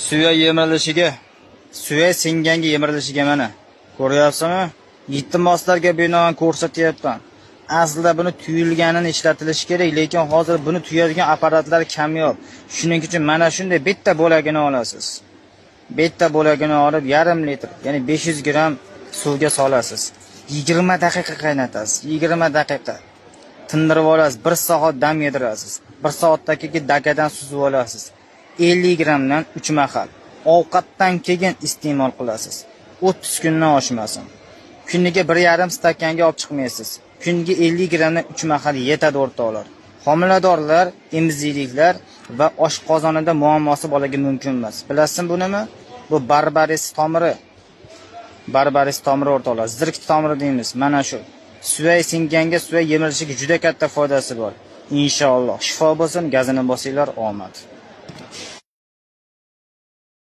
Suya yemirilishiga, suya singanga yemirilishiga mana. Ko'ryapsizmi? Iltimoslarga binoan ko'rsatyapman. Aslida buni tuyulganini ishlatilishi kerak, lekin hozir buni tuyadigan apparatlar kamyob. Shuning uchun mana shunday bitta bo'lagini olasiz. Bitta bo'lagini olib 1/2 litr, ya'ni 500 gram suvga solasiz. 20 daqiqa qaynatasiz. 20 daqiqa. Tindirib olasiz, 1 soat dam yedirasiz. 1 soatdan keyin dakadan suzib olasiz. 50 gramdan 3 mahal. Ovqatdan keyin iste'mol qilasiz. 30 kundan oshmasin. Kuniga 1,5 stakanga olib chiqmaysiz. Kuniga 50 gramdan 3 mahal yetadi o'rtoqlar. Homiladorlar, emizikliklar va oshqozonida muammosi bolaga mumkin emas. Bilasizmi bunimi? Bu barbaris tomiri. Barbaris tomiri o'rtoqlar, zirk tomiri deymiz. Mana shu. Suya singanga suya yemirilishiga juda katta foydasi bor. Inshaalloh shifo bo'lsin, gazini bosinglar, omad.